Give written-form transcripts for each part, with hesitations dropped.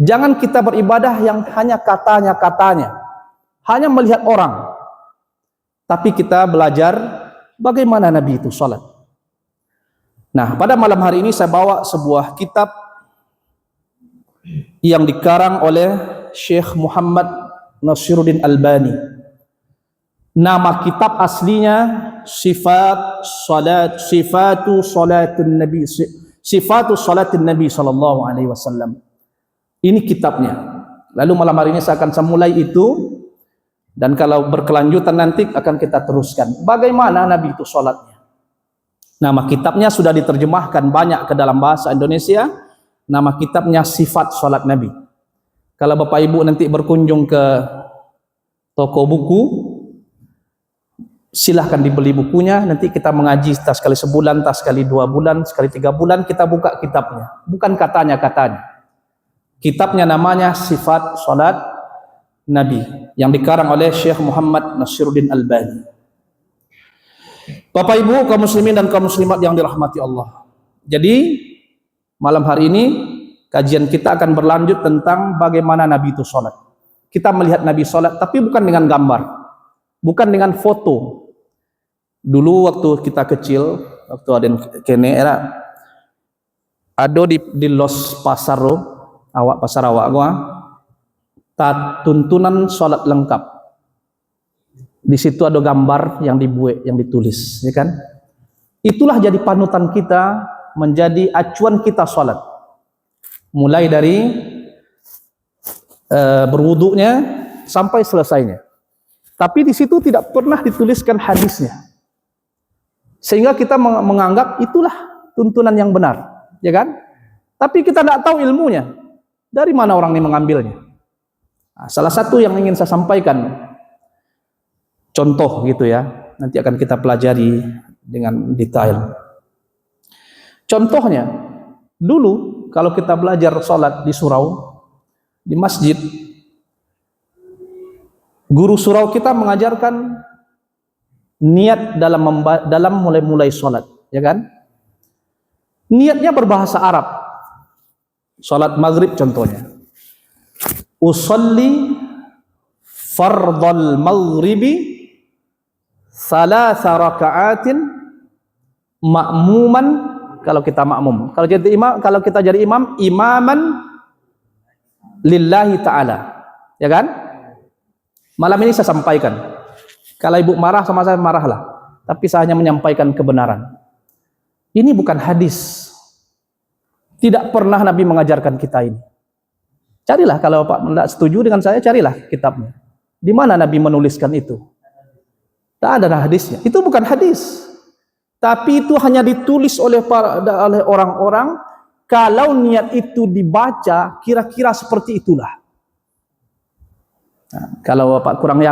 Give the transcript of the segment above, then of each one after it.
Jangan kita beribadah yang hanya katanya, hanya melihat orang. Tapi kita belajar bagaimana Nabi itu salat. Nah, pada malam hari ini saya bawa sebuah kitab yang dikarang oleh Syekh Muhammad Nasiruddin Albani. Nama kitab aslinya Sifatu Salatin Nabi sallallahu alaihi wasallam. Ini kitabnya. Lalu malam hari ini saya akan mulai itu, dan kalau berkelanjutan nanti akan kita teruskan bagaimana Nabi itu salatnya. Nama kitabnya sudah diterjemahkan banyak ke dalam bahasa Indonesia. Nama kitabnya Sifat Salat Nabi. Kalau Bapak Ibu nanti berkunjung ke toko buku, silahkan dibeli bukunya. Nanti kita mengaji tas sekali sebulan, tas sekali 2 bulan, sekali 3 bulan, kita buka kitabnya. Bukan katanya-katanya. Kitabnya namanya Sifat Salat Nabi, yang dikarang oleh Syekh Muhammad Nasiruddin Albani. Bapak Ibu kaum muslimin dan kaum muslimat yang dirahmati Allah. Jadi malam hari ini kajian kita akan berlanjut tentang bagaimana Nabi itu salat. Kita melihat Nabi salat, tapi bukan dengan gambar, bukan dengan foto. Dulu waktu kita kecil, waktu ada kene era ada di Los Pasaro, pasar awak gua, tuntunan salat lengkap. Di situ ada gambar yang dibuat, yang ditulis, ya kan? Itulah jadi panutan kita, menjadi acuan kita salat. Mulai dari berwuduknya sampai selesainya. Tapi di situ tidak pernah dituliskan hadisnya. Sehingga kita menganggap itulah tuntunan yang benar, ya kan? Tapi kita tidak tahu ilmunya. Dari mana orang ini mengambilnya? Nah, salah satu yang ingin saya sampaikan, contoh gitu ya, nanti akan kita pelajari dengan detail. Contohnya, dulu kalau kita belajar sholat di surau, di masjid, guru surau kita mengajarkan niat dalam mulai sholat, ya kan? Niatnya berbahasa Arab. Sholat maghrib contohnya, usolli fardal maghribi salasa raka'atin ma'muman, kalau kita makmum. Kalau kita jadi imam, imaman lillahi ta'ala, ya kan? Malam ini saya sampaikan. Kalau ibu marah sama saya, marahlah, tapi saya hanya menyampaikan kebenaran. Ini bukan hadis. Tidak pernah Nabi mengajarkan kita ini. Carilah, kalau Pak tidak setuju dengan saya, carilah kitabnya. Di mana Nabi menuliskan itu? Tidak ada hadisnya. Itu bukan hadis. Tapi itu hanya ditulis oleh orang-orang. Kalau niat itu dibaca, kira-kira seperti itulah. Nah, kalau Pak kurang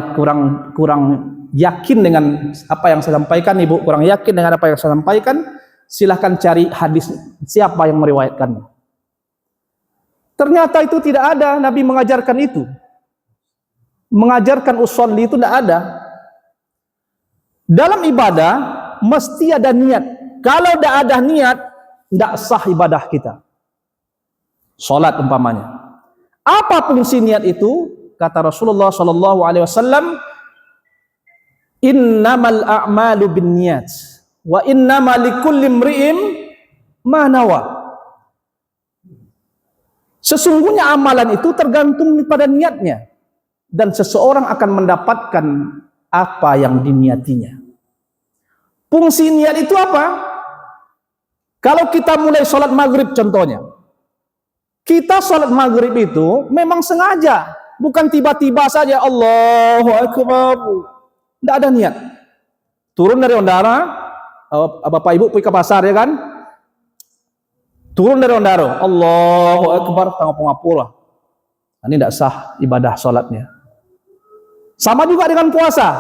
yakin dengan apa yang saya sampaikan, Ibu kurang yakin dengan apa yang saya sampaikan, silahkan cari hadis siapa yang meriwayatkannya. Ternyata itu tidak ada, Nabi mengajarkan itu. Mengajarkan usolli itu tidak ada. Dalam ibadah mesti ada niat. Kalau tidak ada niat, tidak sah ibadah kita. Salat umpamanya. Apa fungsi niat itu? Kata Rasulullah sallallahu alaihi wasallam, "Innamal a'malu binniyat wa innama likulli imri'in ma nawa." Sesungguhnya amalan itu tergantung pada niatnya, dan seseorang akan mendapatkan apa yang diniatinya. Fungsi niat itu apa? Kalau kita mulai sholat maghrib contohnya, kita sholat maghrib itu memang sengaja, bukan tiba-tiba saja Allahu Akbar. Tidak ada niat. Turun dari Ondara, Bapak Ibu pergi ke pasar, ya kan? Turun dari Ondara, Allahu Akbar, tanggung pengapura. Ini tidak sah ibadah sholatnya. Sama juga dengan puasa.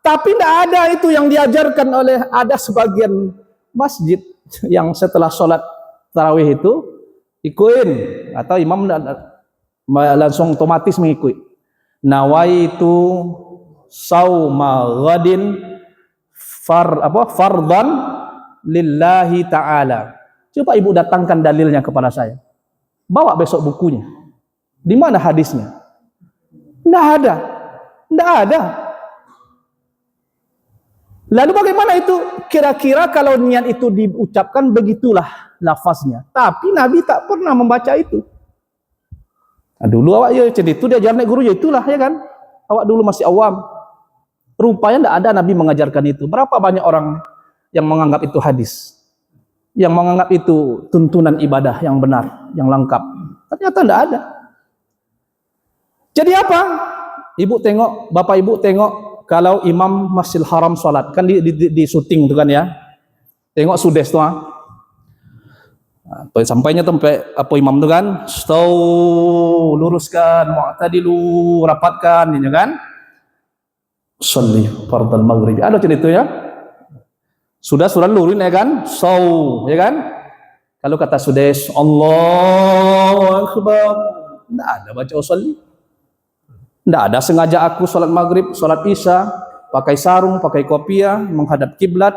Tapi tidak ada itu yang diajarkan oleh, ada sebagian masjid yang setelah sholat tarawih itu ikutin, atau imam langsung otomatis mengikuti. Nawaitu sauma ghadin fardan lillahi ta'ala. Coba ibu datangkan dalilnya kepada saya. Bawa besok bukunya. Di mana hadisnya? Tidak ada. Tidak ada. Lalu bagaimana itu? Kira-kira kalau niat itu diucapkan, begitulah lafaznya. Tapi Nabi tak pernah membaca itu. Nah, dulu awak ya jadi itu dia ajar naik guru ya itulah ya kan. Awak dulu masih awam. Rupanya tidak ada Nabi mengajarkan itu. Berapa banyak orang yang menganggap itu hadis, yang menganggap itu tuntunan ibadah yang benar, yang lengkap. Ternyata tidak ada. Jadi apa? Ibu tengok, bapak ibu tengok, kalau imam Masjidil Haram sholat, kan di syuting tu kan ya. Tengok sudes tu sampainya sampai apa imam tu kan, stau, luruskan, mu'tadilu, rapatkan, ini kan. Sholli fardal maghrib. Ada cerita itu ya. Sudah lurin ya kan, ya kan. Kalau kata sudes, Allahu Akbar, tidak ada baca sholli. Tidak ada sengaja aku sholat maghrib, sholat isya, pakai sarung, pakai kopiah, menghadap kiblat,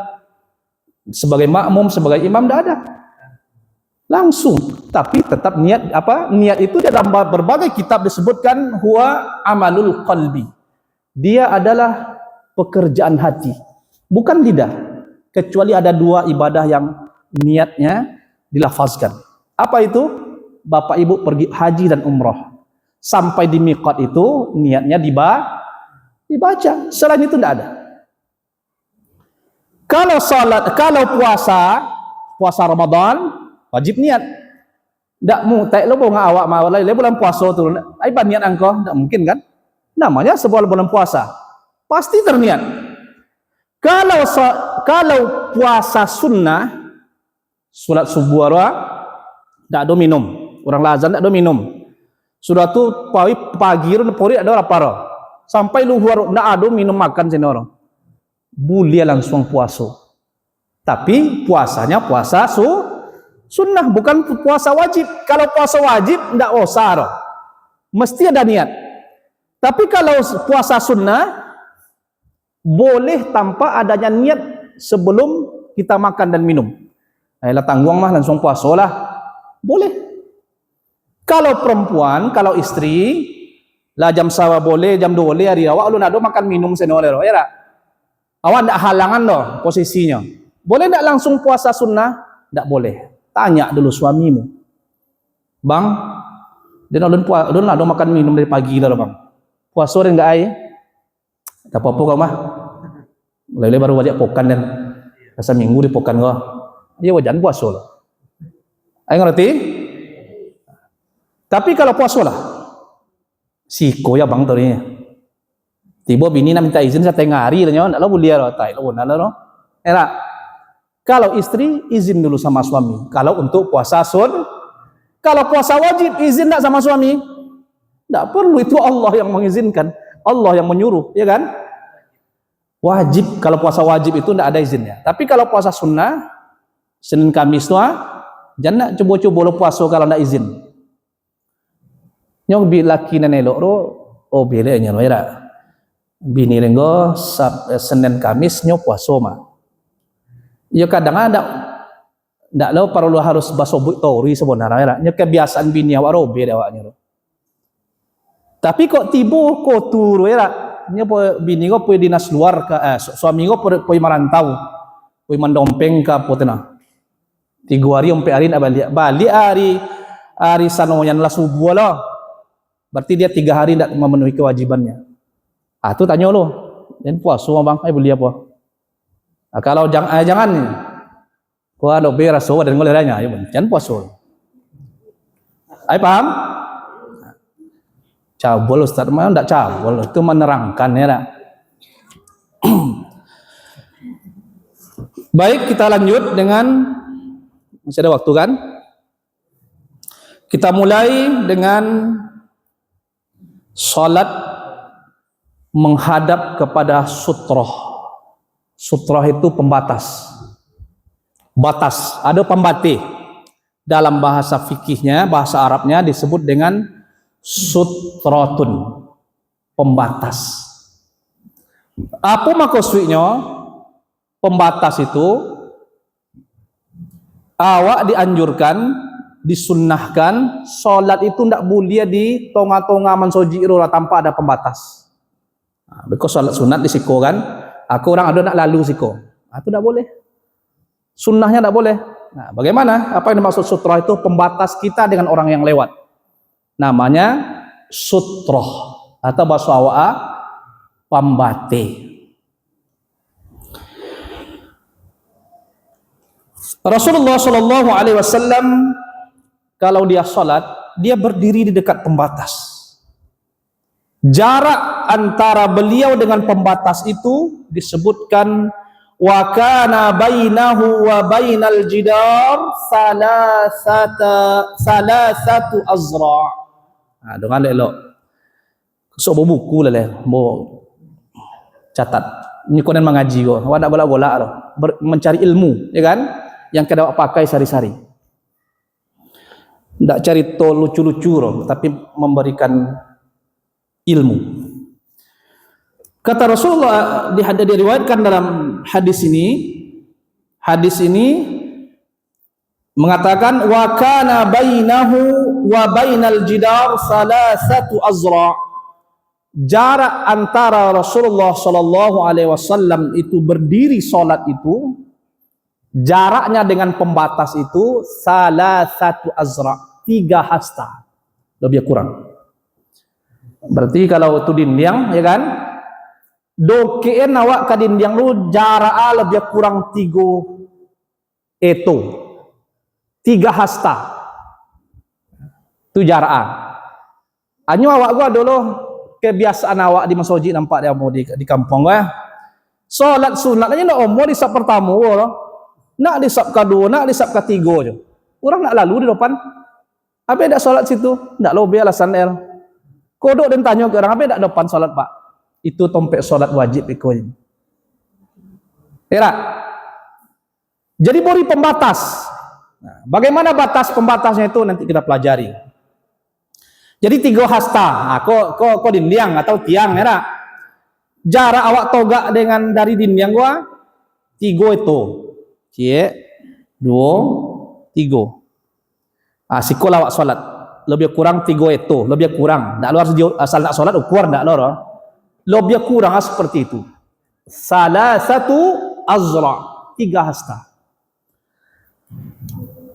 sebagai makmum, sebagai imam, tidak ada. Langsung. Tapi tetap niat apa? Niat itu dalam berbagai kitab disebutkan huwa amalul qalbi. Dia adalah pekerjaan hati, bukan lidah. Kecuali ada dua ibadah yang niatnya dilafazkan. Apa itu? Bapak ibu pergi haji dan umrah. Sampai di miqat itu niatnya dibaca. Selain itu tidak ada. Kalau salat, kalau puasa Ramadan wajib niat. Tidak tak lo ngawak awak mau le bulan puasa tu. Ai ban niat engkau, tidak mungkin kan? Namanya sebuah bulan puasa. Pasti terniat. Kalau puasa sunnah, salat subuh tidak ada minum. Orang lazan tidak ada minum. Sudah tu pagi pori ada lapar. Sampai luhur ndak ada minum makan sini orang. Boleh langsung puasa. Tapi puasanya puasa sunnah, bukan puasa wajib. Kalau puasa wajib ndak usah. Mesti ada niat. Tapi kalau puasa sunnah boleh tanpa adanya niat sebelum kita makan dan minum. Ayolah tanggung mah langsung puasa lah. Boleh. Kalau perempuan, kalau istri, lah jam sawa boleh, jam 2 boleh hari awak lu nado makan minum senoleh ya tak? Awak ndak halangan doh posisinya. Boleh ndak langsung puasa sunnah? Ndak boleh. Tanya dulu suamimu. Bang, dia nado makan minum dari pagi dah bang. Puasa orang enggak ai? Tak apa-apa kau mah. Lele baru wajib pokan dan rasa minggu di pokan kau. Dia wajan puasa lah. Ai ngerti? Tapi kalau puasa lah, siko ya bang tadi. Tiba bini nak minta izin setengah hari lah nyawa, nak lah boleh lah, tak lah, nak lah. Era, kalau istri izin dulu sama suami. Kalau untuk puasa kalau puasa wajib izin tak sama suami, tak perlu, itu Allah yang mengizinkan, Allah yang menyuruh, ya kan? Wajib, kalau puasa wajib itu tidak ada izinnya. Tapi kalau puasa sunnah, Senin Kamis tu, jangan nak coba-coba lo puasa kalau tidak izin. Nyong bi laki na nelok ro bele nya ira bini renggo Senin Kamis nyo puasa mah ya kadang ada ndak lo perlu harus basobut tori sebenarnya nya kebiasaan bini awak ro bele awaknya ro tapi kok tibo ko turu ira nya bini go poe dinas luar ka suami go poe marantau poe mandompeng ka potena 3 hari sampai hari nak balik hari sanoyan lah subuh lah. Berarti dia 3 hari tidak memenuhi kewajibannya. Itu tanya lo, dan puasa bang, beli apa? Kalau jangan, kau ada beras dan ngoleranya, ya jangan puasa. Paham? Cabul Ustaz, mana tidak cabul, itu menerangkan ya. Baik, kita lanjut dengan masih ada waktu kan? Kita mulai dengan salat menghadap kepada sutroh. Sutroh itu pembatas. Batas, ada pembatas. Dalam bahasa fikihnya, bahasa Arabnya disebut dengan sutrotun. Pembatas. Apa maksudnya? Pembatas itu awak dianjurkan disunnahkan solat itu ndak boleh di tonga-tonga mansoji rola tanpa ada pembatas. Because solat sunat di siko kan, aku orang ada nak lalu siko, itu ndak boleh. Sunnahnya ndak boleh. Nah, bagaimana? Apa yang dimaksud sutroh itu? Pembatas kita dengan orang yang lewat. Namanya sutroh atau bahasa awak pambate. Rasulullah Shallallahu Alaihi Wasallam kalau dia sholat, dia berdiri di dekat pembatas. Jarak antara beliau dengan pembatas itu disebutkan wa kana bainahu wa bainal jidar salasatu azra. Nah, dengan elok. So buku lah mau catat. Ini konen mengaji kok. Awak nak bola-bola loh. Mencari ilmu, ya kan? Yang kita pakai sehari-hari. Tidak cari tol lucu-lucu loh, tapi memberikan ilmu. Kata Rasulullah diriwayatkan dalam hadis ini mengatakan wa kana bainahu wa bainal jidar salasatu azra. Jarak antara Rasulullah Shallallahu Alaihi Wasallam itu berdiri salat itu, jaraknya dengan pembatas itu salasatu azra, 3 hasta, lebih kurang. Berarti kalau itu dinding, ya kan? Dokeen awak ke dinding lu jarak lebih kurang 3 eto, 3 hasta. Itu jarak. Anyo awak gua dulu kebiasaan awak di masjid nampak dia mau di kampung gua. Salat sunat aja nak omong di sab pertama loh. Nak di sab kedua, nak di sab ketiga je. Orang nak lalu di depan. Apa dak salat situ? Ndak lobe alasan el. Kodok dan tanya ke orang, apa tak depan solat pak? Itu tompek solat wajib ikut. Ya. Jadi beri pembatas. Nah, bagaimana batas pembatasnya itu nanti kita pelajari. Jadi 3 hasta. Nah, kok dinding atau tiang, ya. Jarak awak togak dengan dari dinding gua 3 itu. Cie, 2, 3. Sikol awak solat. Lebih kurang 3 itu, lebih kurang. Tak luar asal nak solat ukur tak luar. Lebih kurang seperti itu. Salah satu azra, 3 hasta.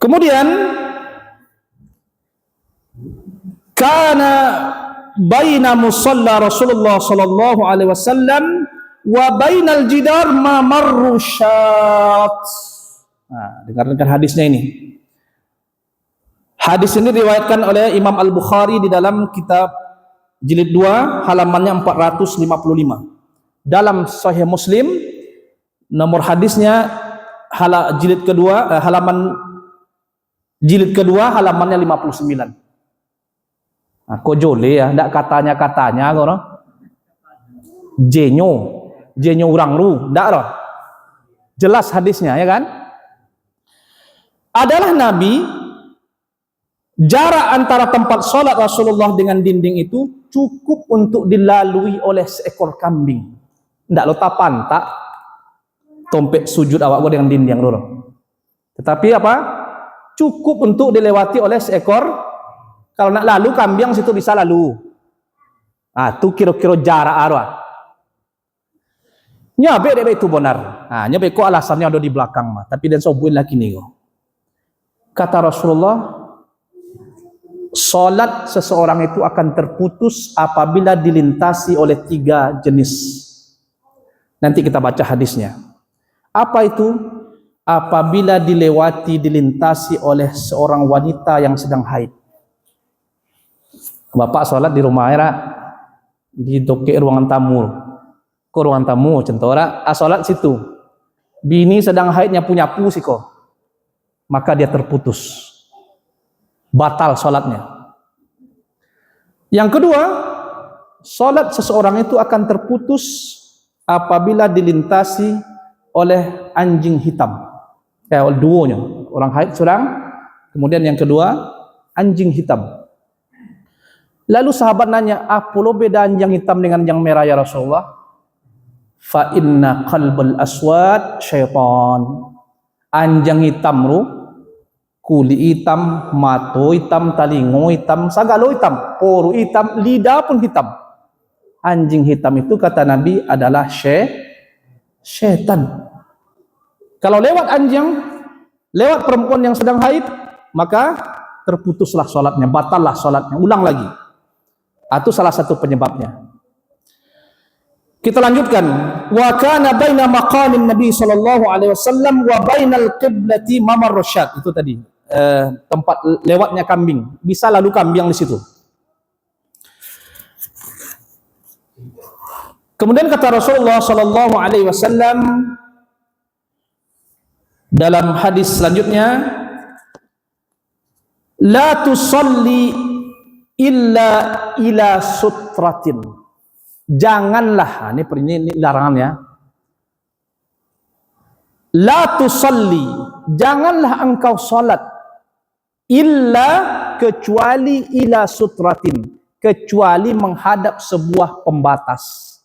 Kemudian kana baina musalla Rasulullah Sallallahu Alaihi Wasallam wa bainal jidar ma marru syat. Nah, dengarkan hadisnya ini. Hadis ini diriwayatkan oleh Imam Al-Bukhari di dalam kitab jilid 2 halamannya 455. Dalam Sahih Muslim nomor hadisnya jilid kedua halamannya 59. Nah, kok jole ya, ndak katanya kono. Jenyo orang ru, ndak loh. Jelas hadisnya, ya kan? Adalah Nabi. Jarak antara tempat sholat Rasulullah dengan dinding itu cukup untuk dilalui oleh seekor kambing. Tidak lo tapan tak tompek sujud awak gua dengan dinding dulu. Tetapi apa? Cukup untuk dilewati oleh seekor. Kalau nak lalu kambing situ bisa lalu. Itu kira-kira jarak arwah. Nyabe itu benar. Nyabe kok alasannya ada di belakang mah. Tapi dan sobuin lagi nih. Kata Rasulullah, salat seseorang itu akan terputus apabila dilintasi oleh 3 jenis. Nanti kita baca hadisnya. Apa itu? Apabila dilintasi oleh seorang wanita yang sedang haid. Bapak salat di rumah era di doke ruangan tamu. Ke ruangan tamu centora, salat situ. Bini sedang haidnya punya pusiko. Maka dia terputus. Batal sholatnya. Yang kedua, sholat seseorang itu akan terputus apabila dilintasi oleh anjing hitam. Duonya, orang haid seorang, kemudian yang kedua anjing hitam. Lalu sahabat nanya, apa lo beda anjing hitam dengan yang merah ya Rasulullah? Fa inna qalbal aswad syaitan. Anjing hitam Kulit hitam, mata hitam, talingo hitam, sagala hitam, poru hitam, lidah pun hitam. Anjing hitam itu kata Nabi adalah syaitan. Kalau lewat anjing, lewat perempuan yang sedang haid, maka terputuslah sholatnya, batallah sholatnya, ulang lagi. Itu salah satu penyebabnya. Kita lanjutkan. Wa kana baina maqamin Nabi sallallahu alaihi wasallam wa bainal qiblati mamar rasyad. Itu tadi tempat lewatnya kambing. Bisa lalu kambing di situ. Kemudian kata Rasulullah sallallahu alaihi wasallam dalam hadis selanjutnya, la tusalli illa ila sutratin. Janganlah, ini larangannya. La tusalli, janganlah engkau salat illa kecuali ila sutratin, kecuali menghadap sebuah pembatas.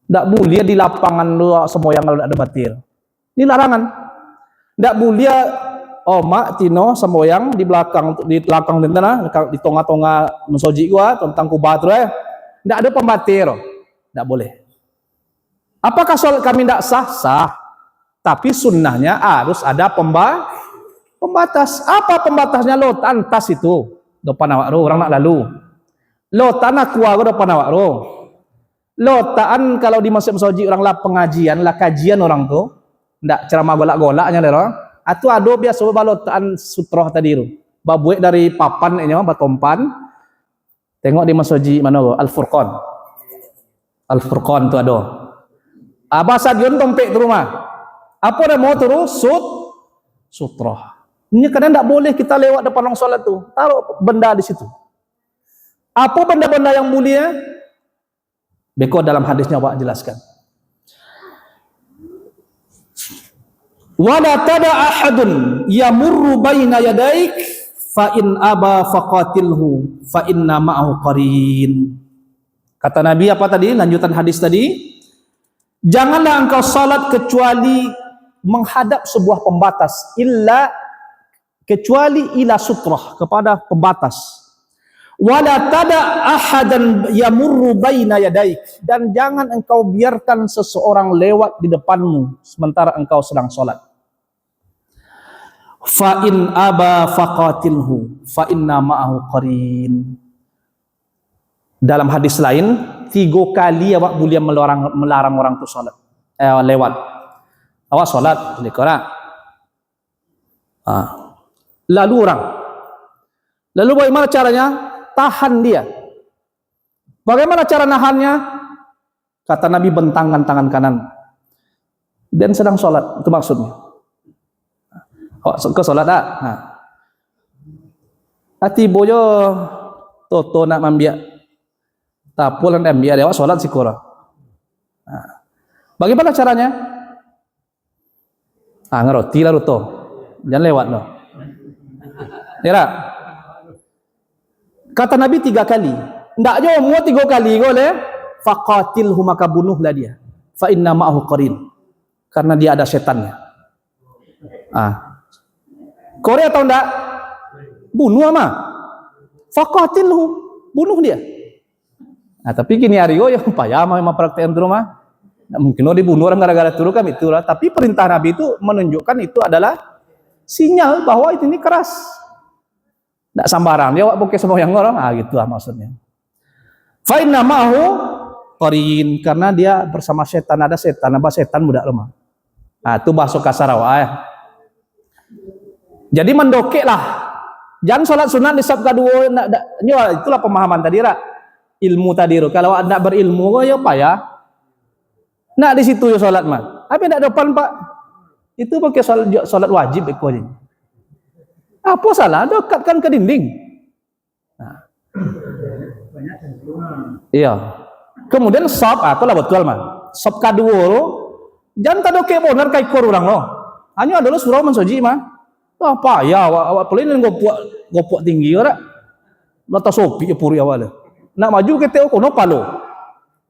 Tak boleh di lapangan luar semboyang kalau ada batir. Ini larangan. Tak boleh mak tino semboyang di belakang tentana di tengah-tengah mensoji gua tentang kubat tu tak ada pembatir. Tak boleh. Apakah solat kami tak sah? Sah. Tapi sunnahnya harus ada pembatas. Apa pembatasnya? Lotan tas itu depan awak ro, orang nak lalu. Lotan aku depan awak ro. Lotaan kalau di masjid masjid orang lah pengajian, lah kajian orang tu, ndak ceramah golak-golaknya lero. Atu ado biasa balotaan sutroh tadi tu. Babuek dari papan ini batompan. Tengok di masjid mana Al-Furqan. Al-Furqan tu ada. Bahasa dion tompek tu rumah. Apa dah mau terus sutroh. Ini kadang ndak boleh kita lewat depan orang solat tu. Taruh benda di situ. Apa benda-benda yang mulia? Beko dalam hadisnya Pak jelaskan. Wala tada ahadun yamurru baina yadaik fa in aba faqatilhu fa inna ma'ahu qarin. Kata Nabi apa tadi? Lanjutan hadis tadi. Janganlah engkau salat kecuali menghadap sebuah pembatas, kecuali ila sutrah, kepada pembatas. Wala tada ahadan yamurru baina yadaik, dan jangan engkau biarkan seseorang lewat di depanmu sementara engkau sedang salat. Fa in aba faqatilhu fa inna ma'ahu qarin. Dalam hadis lain 3 kali awak boleh melarang orang tu salat lewat. Awak salat boleh korang. Lalu bagaimana caranya? Tahan dia. Bagaimana cara nahannya? Kata Nabi, bentangkan tangan kanan dan sedang sholat. Itu maksudnya. Ke sholat tak? Hati boyo toto nak mambiak. Tak pulang ambiak dia sholat sikora. Bagaimana caranya? Ngeroti lah to. Jangan lewat loh. Ya. Kata Nabi 3 kali. Ndak jo mau 3 kali boleh. Faqatilhu, maka bunuhlah dia. Fa inna ma'ahu qarin. Karena dia ada setannya. Korea atau ndak? Bunuh ama. Faqatilhu, bunuh dia. Tapi kini hari yang payah memang praktek di rumah. Ndak mungkin dibunuh orang gara-gara turu kami itulah. Tapi perintah Nabi itu menunjukkan itu adalah sinyal bahwa itu ini keras. Tak sambaran dia awak pakai semua yang orang gitulah maksudnya. Fa inna ma'ahu qarin, karena dia bersama setan, ada setan, apa setan budak lemah. Itu bahasa kasar awak Jadi mendokeklah. Jangan salat sunat di sab kedua itulah pemahaman tadi ilmu tadi kalau anda berilmu ya payah. Nak di situ ya salat mah. Apa ndak depan Pak? Itu pakai salat wajib iko aja. Apa salah? Dekatkan ke dinding. Iya. Kemudian sop, itulah betul mah. Sop kedua jangan tadoke benar kai kor orang loh. Hanya adalah surau mensoji mah. Apa ya awak pelin gopok tinggi ora. Mata sopi puri awal. Nak maju ke teo kono palo.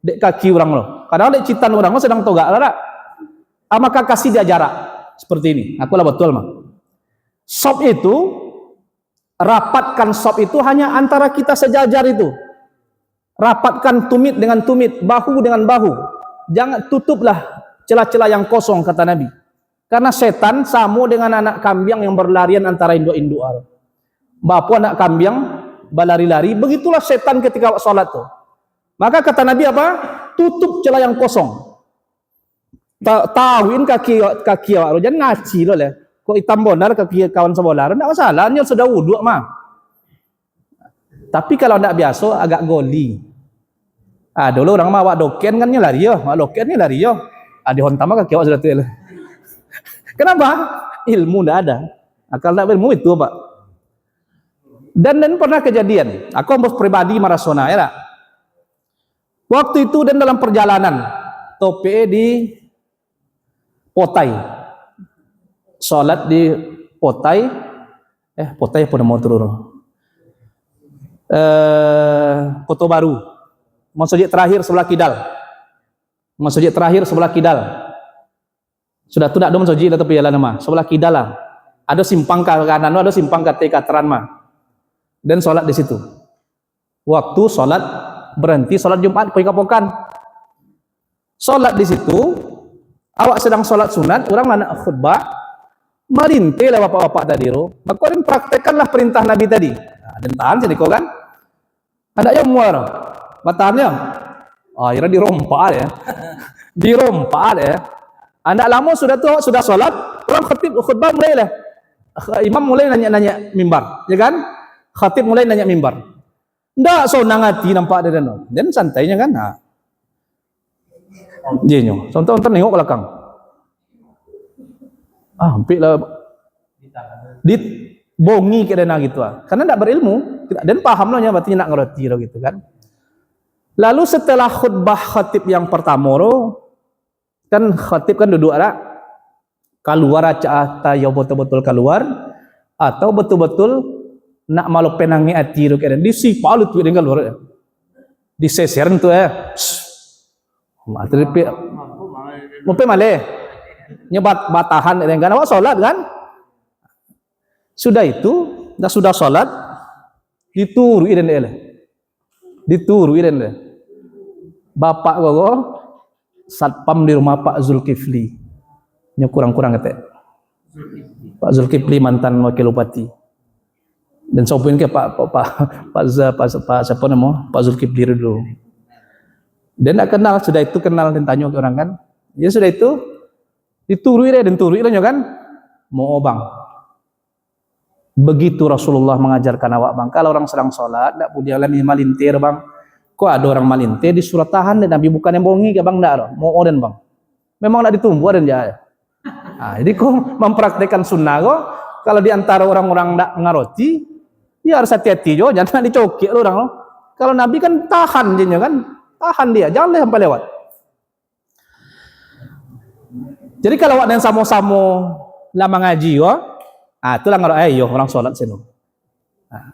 Dek kaki orang loh. Kadang dek citan orang loh sedang togak ora. Maka kasih dia jarak seperti ini. Akulah betul mah. Sop itu, rapatkan sop itu hanya antara kita sejajar itu. Rapatkan tumit dengan tumit, bahu dengan bahu. Jangan tutuplah celah-celah yang kosong, kata Nabi. Karena setan sama dengan anak kambing yang berlarian antara induk-induk. Bapak anak kambing berlari-lari, begitulah setan ketika sholat tuh. Maka kata Nabi apa? Tutup celah yang kosong. Tawin kaki awak, jangan ngaci loh lah. Kok hitam bonar kaki kawan sebola, tidak masalah, dia sudah wuduk mah. Tapi kalau tidak biasa agak goli. Dulu orang mah awak doken kan lari yo, awak doken lari yo. Di hontam kaki awak sudah tuh. Kenapa? Ilmu tidak ada. Kalau tidak ilmu itu Pak. Dan pernah kejadian, aku ambos pribadi marasona ya. Waktu itu dan dalam perjalanan tope di Potai, sholat di Potai, Potai pun mau turun, Kota Baru, masjid terakhir sebelah kidal, sudah tidak ada masjid tapi jalan nama sebelah kidal lah, ada simpang ke kanan, ada simpang ke Kataran mah, dan sholat di situ. Waktu sholat berhenti sholat Jumat pokan, sholat di situ. Awak sedang sholat sunat, orang nak khutbah, merintih lah bapak-bapak tadi, maka orang praktekkanlah perintah Nabi tadi. Dan tahan sini kau kan, ada yang muar, matahannya, akhirnya dirompak ya, Anak lama sudah sholat, orang khutbah mulai lah, imam mulai nanya mimbar, ya kan? Khatib mulai nanya mimbar, ndak sonang hati nampak dia dan santainya kan, dia nyo, contoh nengok belakang, hampir lah, bongi kena gitu karena tidak berilmu, dan paham lah berarti nak ngerti lah gitu kan. Lalu setelah khutbah khatib yang pertama, kan khatib kan duduk ada, keluar aja ya betul-betul keluar, atau betul-betul nak malu penangi hati itu kan, disipalut tu dengan luar, diseser tu materi mumpe maleh nyebat batahan dengan awak sholat kan, sudah sholat diturui dan bapak gogo satpam di rumah Pak Zulkifli nya kurang-kurang kata Pak Zulkifli mantan wakil bupati, dan sopin ke Pak siapa nama Pak Zulkifli dulu. Dan nak kenal, sudah itu kenal dan tanya ke orang kan, ya sudah itu diturui lah kan, mau bang, begitu Rasulullah mengajarkan awak bang, kalau orang sedang sholat, tak boleh lagi malintir bang, kok ada orang malintir di surat tahan dan Nabi bukan yang bohongi ke bang, tak mau dan bang, memang nak ditumbuh dan jaya. Jadi kok mempraktekkan sunnah kok, kalau diantara orang-orang tak ngaroti, ya harus hati-hati jo, jangan dicokik orang loh. Kalau Nabi kan tahan dia kan. Tahan dia, jangan sampai lewat. Jadi kalau awak dan samo-samo lama ngaji, itulah orang sholat sini.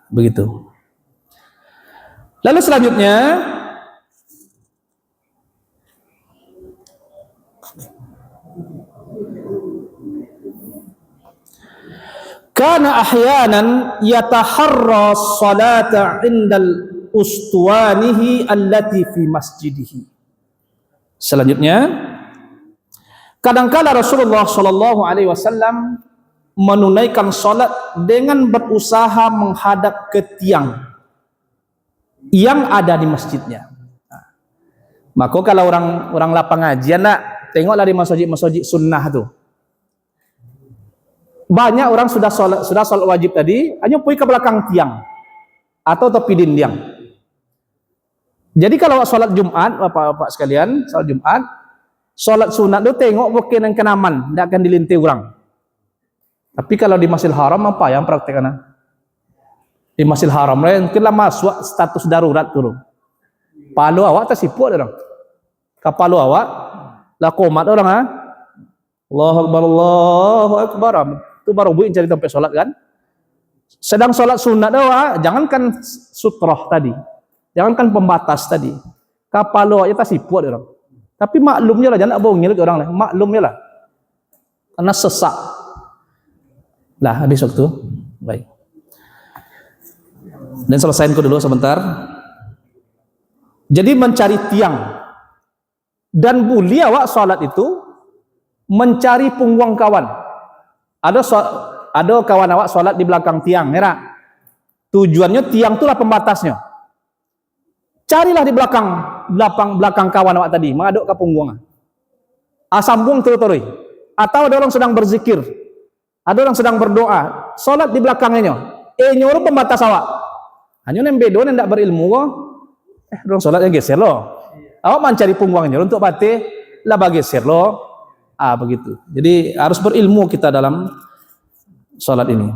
Begitu. Lalu selanjutnya, kana ahyanan yataharra salata indal ustuwanihi allati fi masjidihi. Selanjutnya, kadangkala Rasulullah Shallallahu Alaihi Wasallam menunaikan salat dengan berusaha menghadap ke tiang yang ada di masjidnya. Maka kalau orang lapang ngajian nak tengoklah di masjid sunnah tu. Banyak orang sudah salat wajib tadi hanya pergi ke belakang tiang atau tepi dinding. Jadi kalau sholat Jumat, bapak-bapak sekalian, sholat Jumat, sholat sunat itu tengok bukan yang kenaman, tidak akan dilintir orang. Tapi kalau di Masjidil Haram apa yang prakteknya? Di Masjidil Haram mungkinlah masuk status darurat turun. Palu awak tersiput orang. Kapalu awak, lah komat orang Allahu Akbar. Itu baru buin cari tempat sholat kan? Sedang sholat sunat jangankan sutroh tadi. Jangankan pembatas tadi, kapal aja tak siput orang. Tapi maklumnya lah, jangan bohongin lagi orang lah. Maklumnya lah, karena sesak. Lah, habis waktu. Baik. Dan selesain dulu sebentar. Jadi mencari tiang. Dan boleh awak salat itu mencari punggung kawan. Ada kawan awak salat di belakang tiang, merah. Tujuannya tiang itulah pembatasnya. Carilah di belakang kawan awak tadi, mengaduk ke punggung. Sambung terus. Atau ada orang sedang berzikir, ada orang sedang berdoa, salat di belakangnya. Nyuruh pembatas awak. Hanya nembedo ndak berilmu kok. Orang salatnya geser loh. Awak mencari punggungnya untuk bate lah geser loh. Begitu. Jadi harus berilmu kita dalam salat ini.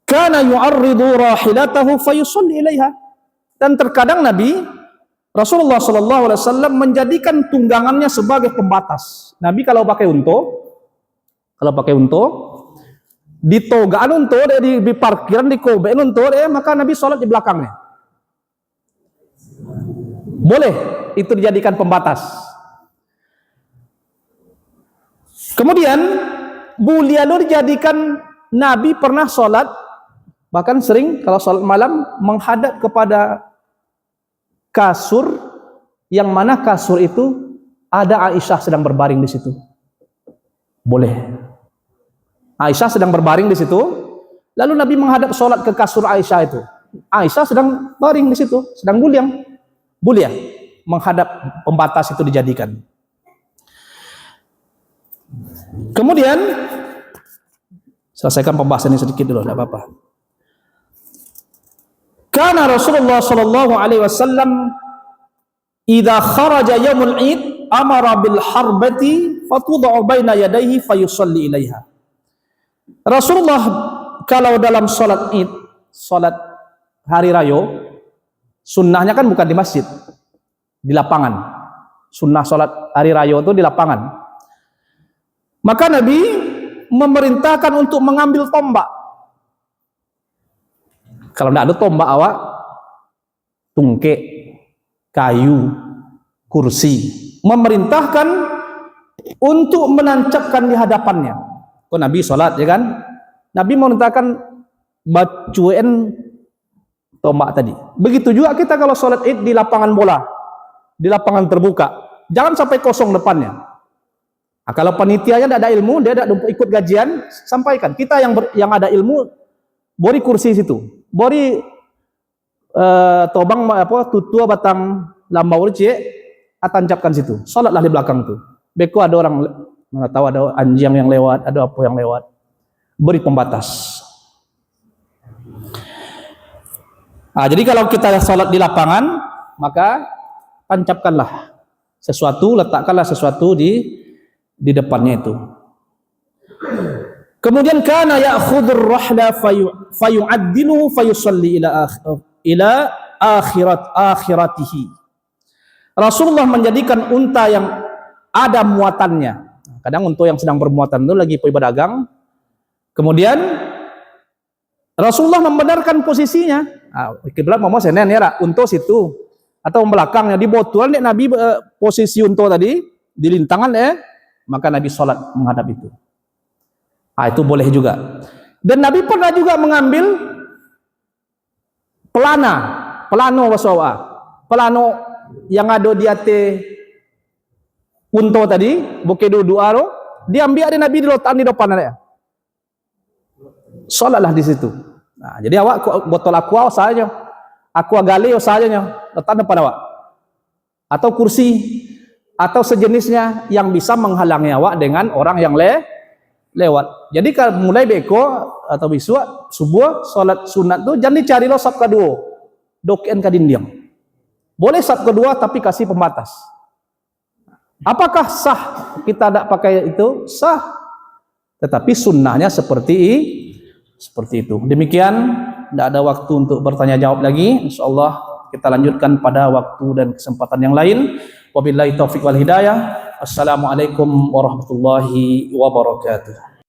Kana yu'arridu rahilatahu fayusalli ilaiha. Dan terkadang Rasulullah sallallahu alaihi wasallam menjadikan tunggangannya sebagai pembatas. Nabi kalau pakai unta, di togaan unta di parkiran di kobe unta maka Nabi salat di belakangnya. Boleh itu dijadikan pembatas. Kemudian bulialo dijadikan Nabi pernah salat, bahkan sering kalau salat malam menghadap kepada kasur yang mana kasur itu ada Aisyah sedang berbaring di situ. Boleh. Aisyah sedang berbaring di situ, lalu Nabi menghadap salat ke kasur Aisyah itu. Aisyah sedang baring di situ, sedang buliang. Boleh ya? Menghadap pembatas itu dijadikan. Kemudian selesaikan pembahasan ini sedikit dulu, tidak apa-apa. Karena Rasulullah sallallahu alaihi wasallam idza kharaja yaumul id amara bil harbati fatud'u baina yadayhi fayusalli ilaiha. Rasulullah kalau dalam salat id, salat hari raya, sunnahnya kan bukan di masjid, di lapangan. Sunnah salat hari raya itu di lapangan. Maka Nabi memerintahkan untuk mengambil tombak. Kalau tidak ada tombak awak, tungkek, kayu, kursi. Memerintahkan untuk menancapkan di hadapannya. Kok Nabi sholat, ya kan? Nabi memerintahkan bacuin tombak tadi. Begitu juga kita kalau sholat id di lapangan bola, di lapangan terbuka. Jangan sampai kosong depannya. Kalau panitianya tidak ada ilmu, dia tidak ikut gajian, sampaikan. Kita yang ada ilmu, bori kursi situ. Bori tobang tutua batang lambau cek tancapkan situ. Salatlah di belakang itu. Beko ada orang mana tahu ada anjing yang lewat, ada apa yang lewat. Beri pembatas. Jadi kalau kita salat di lapangan, maka tancapkanlah sesuatu, letakkanlah sesuatu di depannya itu. Kemudian kana ya'khudhur rahla fayu'addiluhu fayusalli ila akhiratihi. Rasulullah menjadikan unta yang ada muatannya. Kadang unta yang sedang bermuatan itu lagi pergi berdagang. Kemudian Rasulullah membenarkan posisinya. Kiblat mau senen ya, unta situ atau belakangnya di botulan Nabi posisi unta tadi di lintangan maka Nabi salat menghadap itu. Itu boleh juga. Dan Nabi pernah juga mengambil pelano yang ada di atas unta tadi, bokedo duaro, diambil ada Nabi diletakkan di depan ada. Salatlah di situ. Jadi awak botol aqua saja, aqua galeo saja letak depan awak. Atau kursi atau sejenisnya yang bisa menghalangi awak dengan orang yang lewat. Jadi kalau mulai beko atau biswa subuh salat sunat tu jangan dicari lo saf kedua. Doken ka dinding. Boleh saf kedua tapi kasih pembatas. Apakah sah kita tidak pakai itu? Sah. Tetapi sunnahnya seperti itu. Demikian, tidak ada waktu untuk bertanya jawab lagi. Insyaallah kita lanjutkan pada waktu dan kesempatan yang lain. Wabillahi taufiq wal hidayah. Assalamualaikum warahmatullahi wabarakatuh.